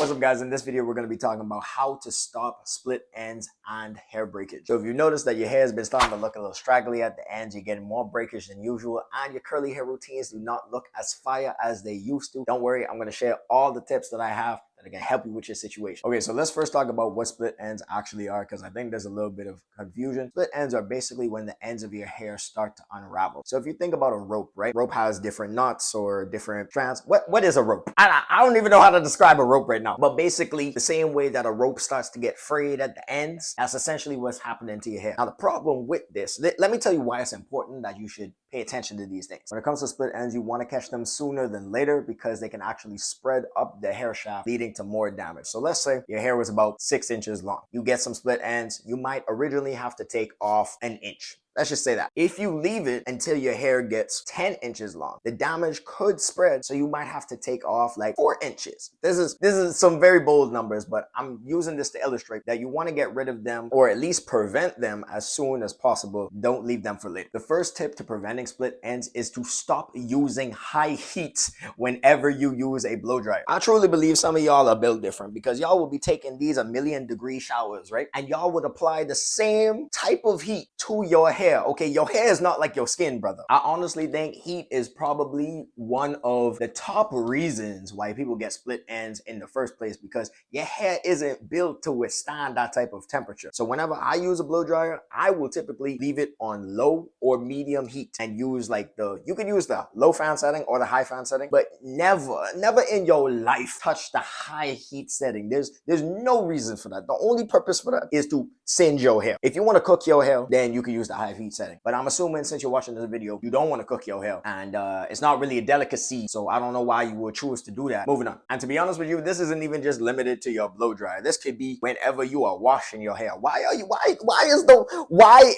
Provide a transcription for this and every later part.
What's up, guys? In this video, we're going to be talking about how to stop split ends and hair breakage. So if you notice that your hair has been starting to look a little straggly at the ends, you're getting more breakage than usual, and your curly hair routines do not look as fire as they used to, don't worry, I'm going to share all the tips that I have that are going to help you with your situation. Okay, so let's first talk about what split ends actually are, because I think there's a little bit of confusion. Split ends are basically when the ends of your hair start to unravel. So if you think about a rope, right? Rope has different knots or different strands. What is a rope? I don't even know how to describe a rope right now. But basically, the same way that a rope starts to get frayed at the ends, that's essentially what's happening to your hair. Now, the problem with this, let me tell you why it's important that you should pay attention to these things. When it comes to split ends, you want to catch them sooner than later because they can actually spread up the hair shaft, leading to more damage. So let's say your hair was about 6 inches long. You get some split ends, you might originally have to take off an inch. Let's just say that. If you leave it until your hair gets 10 inches long, the damage could spread, so you might have to take off like 4 inches. This is some very bold numbers, but I'm using this to illustrate that you want to get rid of them or at least prevent them as soon as possible. Don't leave them for later. The first tip to preventing split ends is to stop using high heat whenever you use a blow dryer. I truly believe some of y'all are built different because y'all will be taking these 1,000,000-degree showers, right? And y'all would apply the same type of heat to your hair. Okay, your hair is not like your skin, brother. I honestly think heat is probably one of the top reasons why people get split ends in the first place, because your hair isn't built to withstand that type of temperature. So whenever I use a blow dryer, I will typically leave it on low or medium heat and use like you can use the low fan setting or the high fan setting, but never in your life touch the high heat setting. There's no reason for that. The only purpose for that is to singe your hair. If you want to cook your hair, then you can use the high heat setting. But I'm assuming since you're watching this video, you don't want to cook your hair, and it's not really a delicacy, so I don't know why you would choose to do that. Moving on. And to be honest with you, this isn't even just limited to your blow dryer. This could be whenever you are washing your hair. Why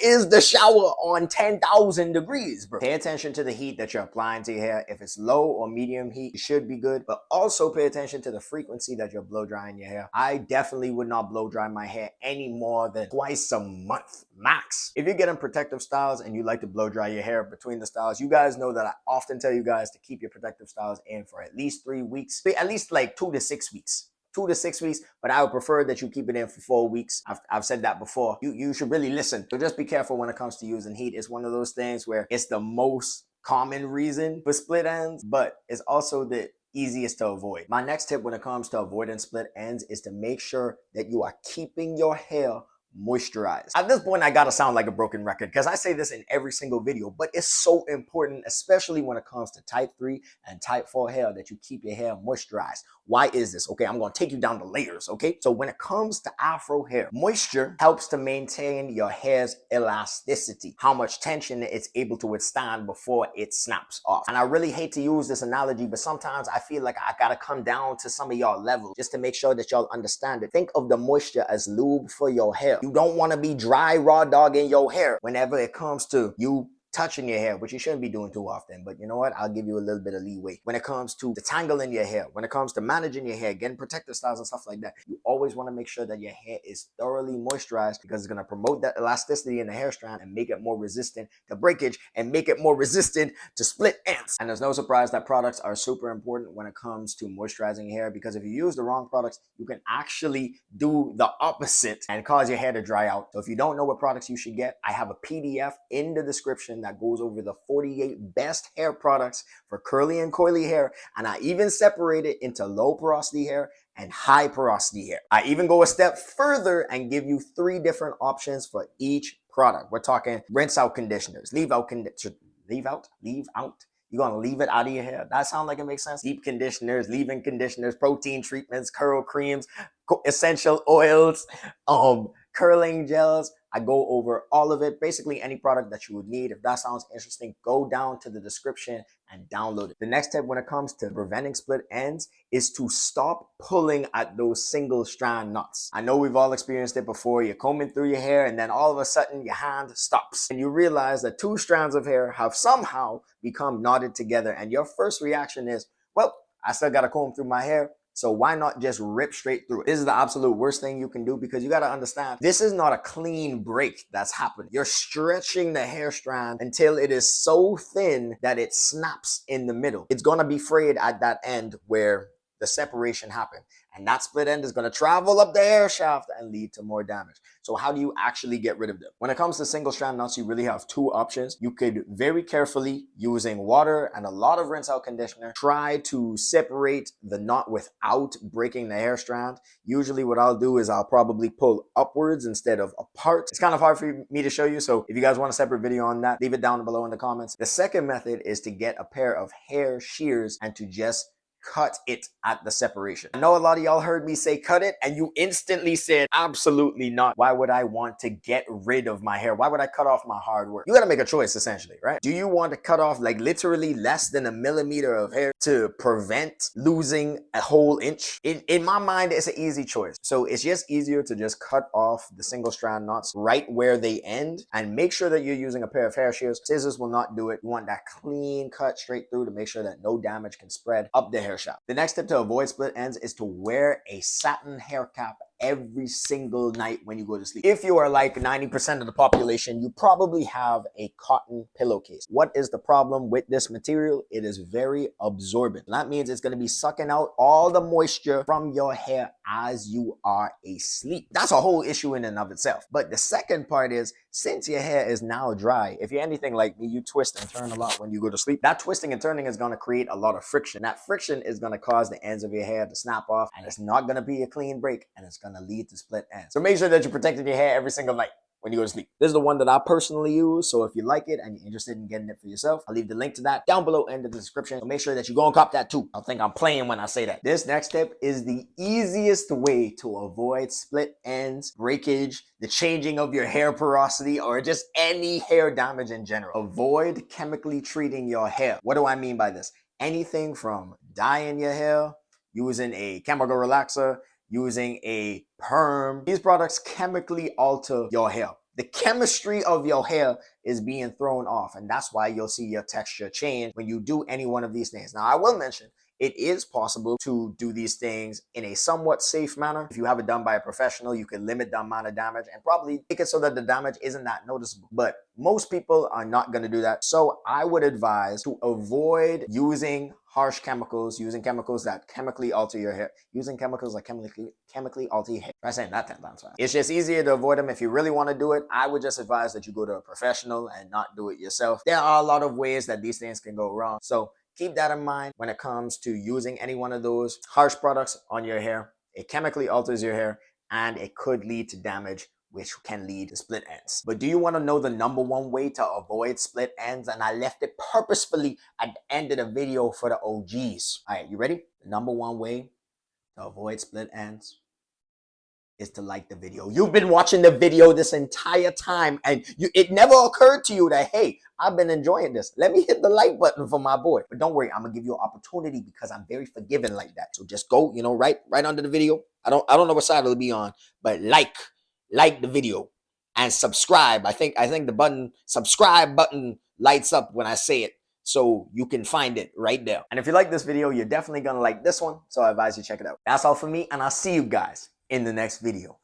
is the shower on 10,000 degrees, bro? Pay attention to the heat that you're applying to your hair. If it's low or medium heat, it should be good, but also pay attention to the frequency that you're blow drying your hair. I definitely would not blow dry my hair any more than twice a month max. If you're getting protective styles and you like to blow dry your hair between the styles, you guys know that I often tell you guys to keep your protective styles in for at least 3 weeks, at least like 2 to 6 weeks. 2 to 6 weeks, but I would prefer that you keep it in for 4 weeks. I've said that before. You should really listen. So just be careful when it comes to using heat. It's one of those things where it's the most common reason for split ends, but it's also the easiest to avoid. My next tip when it comes to avoiding split ends is to make sure that you are keeping your hair moisturized. At this point, I gotta sound like a broken record because I say this in every single video, but it's so important, especially when it comes to type 3 and type 4 hair, that you keep your hair moisturized. Why is this? Okay, I'm gonna take you down the layers, okay? So when it comes to afro hair, moisture helps to maintain your hair's elasticity, how much tension it's able to withstand before it snaps off. And I really hate to use this analogy, but sometimes I feel like I gotta come down to some of y'all levels just to make sure that y'all understand it. Think of the moisture as lube for your hair. You don't want to be dry raw dogging your hair whenever it comes to you touching your hair, which you shouldn't be doing too often. But you know what? I'll give you a little bit of leeway. When it comes to detangling your hair, when it comes to managing your hair, getting protective styles and stuff like that, you always want to make sure that your hair is thoroughly moisturized, because it's going to promote that elasticity in the hair strand and make it more resistant to breakage and make it more resistant to split ends. And there's no surprise that products are super important when it comes to moisturizing your hair, because if you use the wrong products, you can actually do the opposite and cause your hair to dry out. So if you don't know what products you should get, I have a PDF in the description that goes over the 48 best hair products for curly and coily hair, and I even separate it into low porosity hair and high porosity hair. I even go a step further and give you 3 different options for each product. We're talking rinse out conditioners, leave out. You're gonna leave it out of your hair. That sound like it makes sense? Deep conditioners, leave-in conditioners, protein treatments, curl creams, essential oils, curling gels. I go over all of it, basically any product that you would need. If that sounds interesting, go down to the description and download it. The next tip when it comes to preventing split ends is to stop pulling at those single strand knots. I know we've all experienced it before. You're combing through your hair and then all of a sudden your hand stops and you realize that 2 strands of hair have somehow become knotted together, and your first reaction is, well, I still gotta comb through my hair. So why not just rip straight through it? This is the absolute worst thing you can do, because you got to understand, this is not a clean break that's happening. You're stretching the hair strand until it is so thin that it snaps in the middle. It's going to be frayed at that end where the separation happen. And that split end is going to travel up the hair shaft and lead to more damage. So how do you actually get rid of them? When it comes to single strand knots, you really have two options. You could very carefully, using water and a lot of rinse out conditioner, try to separate the knot without breaking the hair strand. Usually what I'll do is I'll probably pull upwards instead of apart. It's kind of hard for me to show you, so if you guys want a separate video on that, leave it down below in the comments. The second method is to get a pair of hair shears and to just cut it at the separation. I know a lot of y'all heard me say cut it and you instantly said absolutely not. Why would I want to get rid of my hair? Why would I cut off my hard work? You gotta make a choice essentially, right? Do you want to cut off like literally less than a millimeter of hair to prevent losing a whole inch? In my mind, it's an easy choice. So it's just easier to just cut off the single strand knots right where they end and make sure that you're using a pair of hair shears. Scissors will not do it. You want that clean cut straight through to make sure that no damage can spread up the hair shaft. The next tip to avoid split ends is to wear a satin hair cap every single night when you go to sleep. If you are like 90% of the population, you probably have a cotton pillowcase. What is the problem with this material? It is very absorbent. That means it's going to be sucking out all the moisture from your hair as you are asleep. That's a whole issue in and of itself. But the second part is, since your hair is now dry, if you're anything like me, you twist and turn a lot when you go to sleep. That twisting and turning is going to create a lot of friction. That friction is going to cause the ends of your hair to snap off, and it's not going to be a clean break, and it's going to lead to split ends. So make sure that you're protecting your hair every single night when you go to sleep. This is the one that I personally use, so if you like it and you're interested in getting it for yourself, I'll leave the link to that down below in the description. So make sure that you go and cop that too. I think I'm playing when I say that. This next tip is the easiest way to avoid split ends, breakage, the changing of your hair porosity, or just any hair damage in general. Avoid chemically treating your hair. What do I mean by this? Anything from dyeing your hair, using a chemical relaxer, using a perm. These products chemically alter your hair. The chemistry of your hair is being thrown off, and that's why you'll see your texture change when you do any one of these things. Now, I will mention, it is possible to do these things in a somewhat safe manner. If you have it done by a professional, you can limit the amount of damage and probably make it so that the damage isn't that noticeable. But most people are not going to do that. So I would advise to avoid using harsh chemicals, using chemicals that chemically alter your hair, using chemicals that chemically alter your hair. Try saying that 10 times fast. It's just easier to avoid them. If you really want to do it, I would just advise that you go to a professional and not do it yourself. There are a lot of ways that these things can go wrong. So keep that in mind when it comes to using any one of those harsh products on your hair. It chemically alters your hair and it could lead to damage, which can lead to split ends. But do you want to know the #1 way to avoid split ends? And I left it purposefully at the end of the video for the OGs. All right, you ready? The #1 way to avoid split ends is to like the video. You've been watching the video this entire time and it never occurred to you that, hey, I've been enjoying this. Let me hit the like button for my boy. But don't worry, I'm gonna give you an opportunity because I'm very forgiving like that. So just go, right under the video. I don't know what side it'll be on, but like the video and subscribe. I think the subscribe button lights up when I say it, so you can find it right there. And if you like this video, you're definitely gonna like this one, so I advise you check it out. That's all for me, and I'll see you guys in the next video.